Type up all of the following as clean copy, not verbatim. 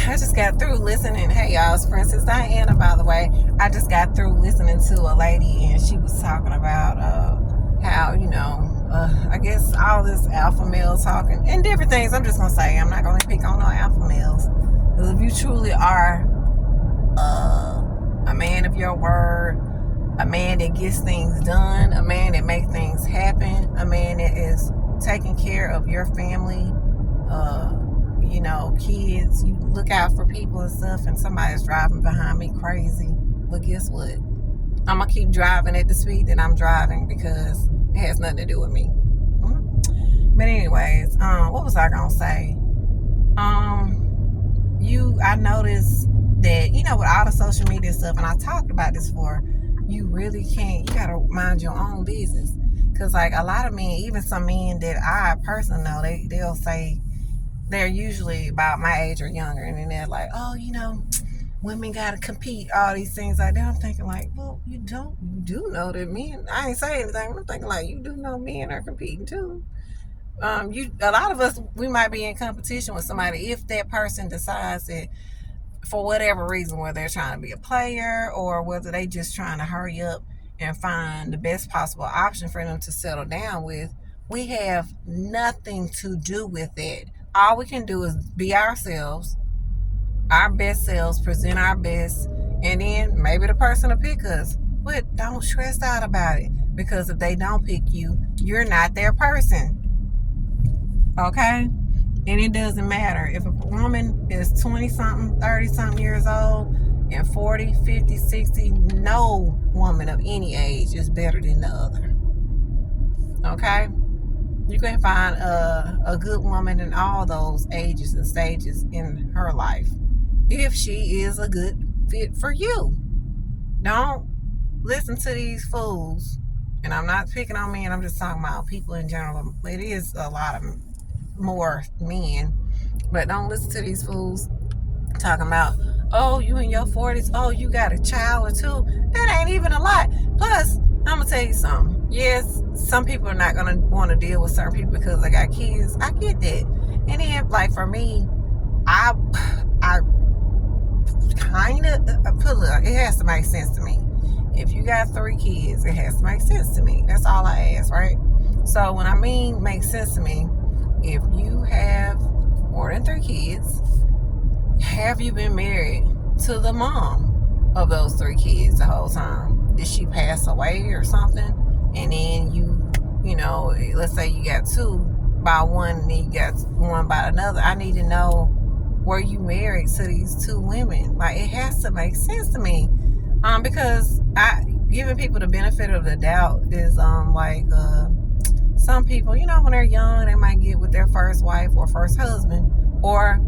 I just got through listening. Hey, y'all, it's Princess Diana, by the way. I just got through listening to a lady, and she was talking about how, I guess all this alpha male talking and different things. I'm just going to say, I'm not going to pick on no alpha males. Because if you truly are a man of your word, a man that gets things done, a man that makes things happen, a man that is taking care of your family, kids, you look out for people and stuff, and somebody's driving behind me crazy. But guess what? I'm going to keep driving at the speed that I'm driving because it has nothing to do with me. But anyways, what was I going to say? I noticed that, with all the social media stuff, and I talked about this before, you really can't, you got to mind your own business. Because, like, a lot of men, even some men that I personally know, they'll say, they're usually about my age or younger, and then they're like, oh, women gotta compete, all these things like that. I'm thinking like, well, you do know that men, I ain't saying anything, I'm thinking like, you do know men are competing too. A lot of us, we might be in competition with somebody if that person decides that for whatever reason, whether they're trying to be a player or whether they just trying to hurry up and find the best possible option for them to settle down with, we have nothing to do with it. All we can do is be ourselves, our best selves, present our best, and then maybe the person will pick us. But don't stress out about it, because if they don't pick you, you're not their person. Okay? And it doesn't matter. If a woman is 20-something, 30-something years old, and 40, 50, 60, no woman of any age is better than the other. Okay? You can find a good woman in all those ages and stages in her life if she is a good fit for you. Don't listen to these fools. And I'm not picking on men, I'm just talking about people in general. It is a lot of more men. But don't listen to these fools talking about, oh, you in your 40s, oh, you got a child or two. That ain't even a lot. Plus, I'm going to tell you something. Yes, some people are not going to want to deal with certain people because they got kids. I get that. And then, like, for me, I kind of, it has to make sense to me. If you got 3 kids, it has to make sense to me. That's all I ask, right? So when I mean make sense to me, if you have more than 3 kids, have you been married to the mom of those 3 kids the whole time? Did she pass away or something? And then let's say you got 2 by one and then you got 1 by another. I need to know, were you married to these 2 women? Like, it has to make sense to me. Because giving people the benefit of the doubt is some people, when they're young, they might get with their first wife or first husband, or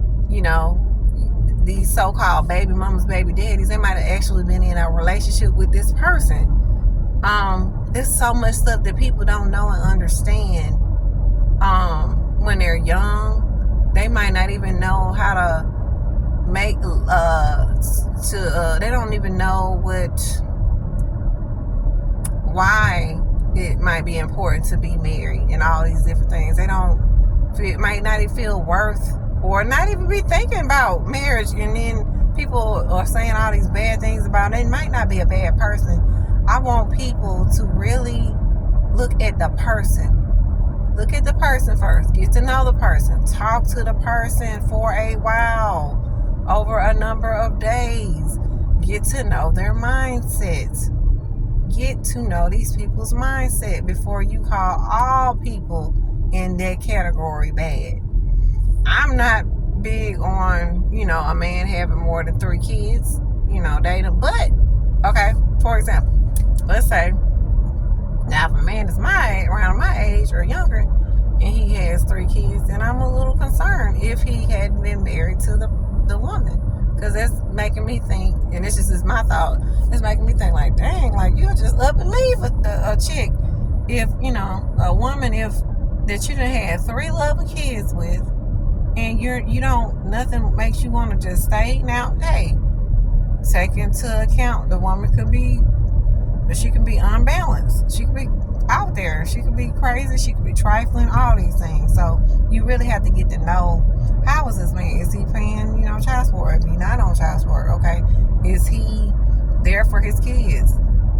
these so-called baby mamas, baby daddies, they might have actually been in a relationship with this person. There's so much stuff that people don't know and understand. When they're young, they might not even know how to make they don't even know why it might be important to be married and all these different things. Might not even feel worth, or not even be thinking about marriage, and then people are saying all these bad things about it. They might not be a bad person. I want people to really look at the person. Look at the person first. Get to know the person. Talk to the person for a while, over a number of days. Get to know their mindsets. Get to know these people's mindset before you call all people in that category bad. I'm not big on, a man having more than 3 kids, dating. But, okay, for example, let's say, now if a man is around my age or younger, and he has 3 kids, then I'm a little concerned if he hadn't been married to the woman. Because that's making me think, and this just is my thought, it's making me think like, dang, like, you'll just up and leave a chick. If, a woman, that you done had 3 lovely kids with, and nothing makes you want to just stay. Now, hey, take into account the woman she can be unbalanced. She could be out there. She could be crazy. She could be trifling, all these things. So you really have to get to know, how is this man? Is he paying, child support? for his kids?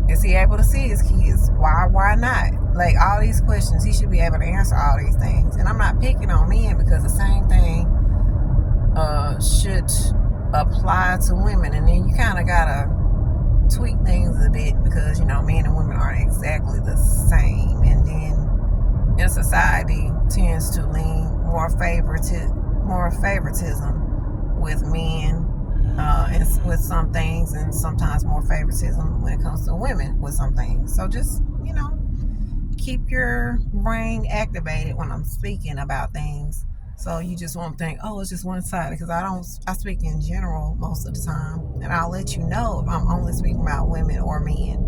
Is he able to see his kids? Why not? Like, all these questions, he should be able to answer all these things. And I'm not picking on men, because the same thing should apply to women. And then you kind of gotta tweak things a bit, because men and women aren't exactly the same. And then in society tends to lean more favoritism with men and with some things, and sometimes more favoritism when it comes to women with some things. So just keep your brain activated when I'm speaking about things, so you just won't think, oh, it's just one-sided, because I speak in general most of the time, and I'll let you know if I'm only speaking about women or men,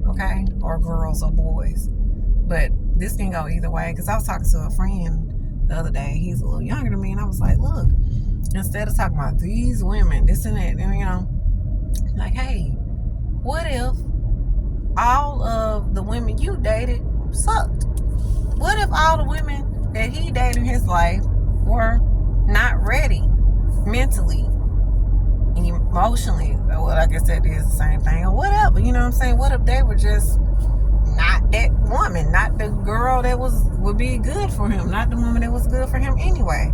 okay, or girls or boys. But this can go either way, because I was talking to a friend the other day. He's a little younger than me, and I was like, look, instead of talking about these women, this and that, and like, hey, what if all of the women you dated sucked? What if all the women that he dated in his life were not ready mentally, emotionally? Well, like I said, it's the same thing, or whatever, you know what I'm saying? What if they were just not that woman, not the girl that would be good for him, not the woman that was good for him anyway?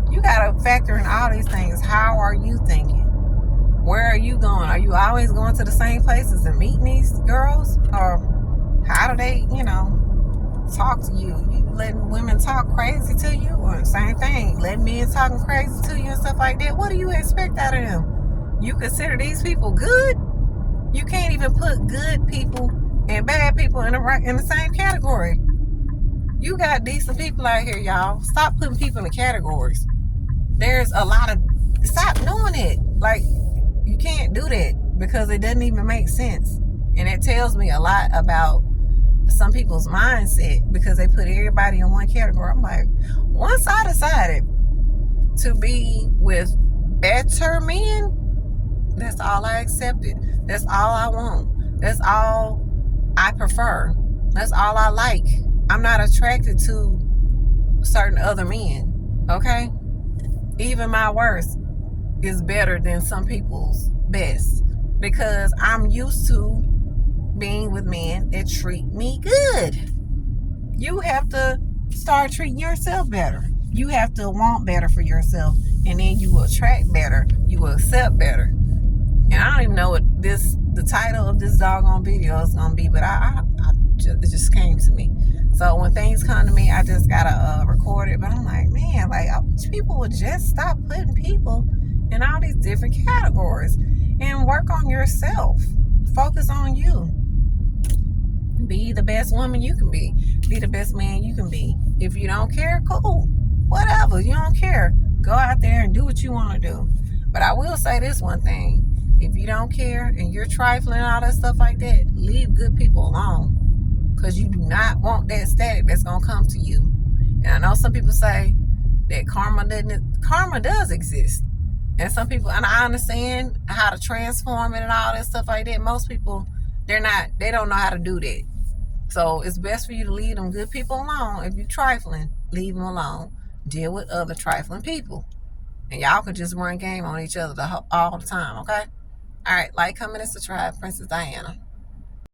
You gotta factor in all these things. How are you thinking? Where are you going? Are you always going to the same places and meeting these girls? Or how do they, talk to you? You letting women talk crazy to you? Or same thing, letting men talking crazy to you and stuff like that? What do you expect out of them? You consider these people good? You can't even put good people and bad people in the same category. You got decent people out here, y'all. Stop putting people in the categories. There's a lot of... Stop doing it. Like, you can't do that, because it doesn't even make sense. And it tells me a lot about some people's mindset, because they put everybody in one category. I'm like, once I decided to be with better men, that's all I accepted. That's all I want. That's all I prefer. That's all I like. I'm not attracted to certain other men, okay? Even my worst is better than some people's best, because I'm used to being with men that treat me good. You have to start treating yourself better. You have to want better for yourself, and then you will attract better. You will accept better. And I don't even know what the title of this doggone video is gonna be, but it just came to me. So when things come to me, I just gotta record it. But I'm like, man, like, I wish people would just stop putting people in all these different categories and work on yourself. Focus on you. Be the best woman you can be. Be the best man you can be. If you don't care, cool. Whatever. You don't care, go out there and do what you want to do. But I will say this one thing. If you don't care and you're trifling and all that stuff like that, leave good people alone. Because you do not want that static that's going to come to you. And I know some people say that karma does exist. And some people, and I understand how to transform it and all that stuff like that. Most people, they don't know how to do that. So it's best for you to leave them good people alone. If you're trifling, leave them alone. Deal with other trifling people. And y'all can just run game on each other all the time, okay? All right, like, comment, and subscribe. Princess Diana.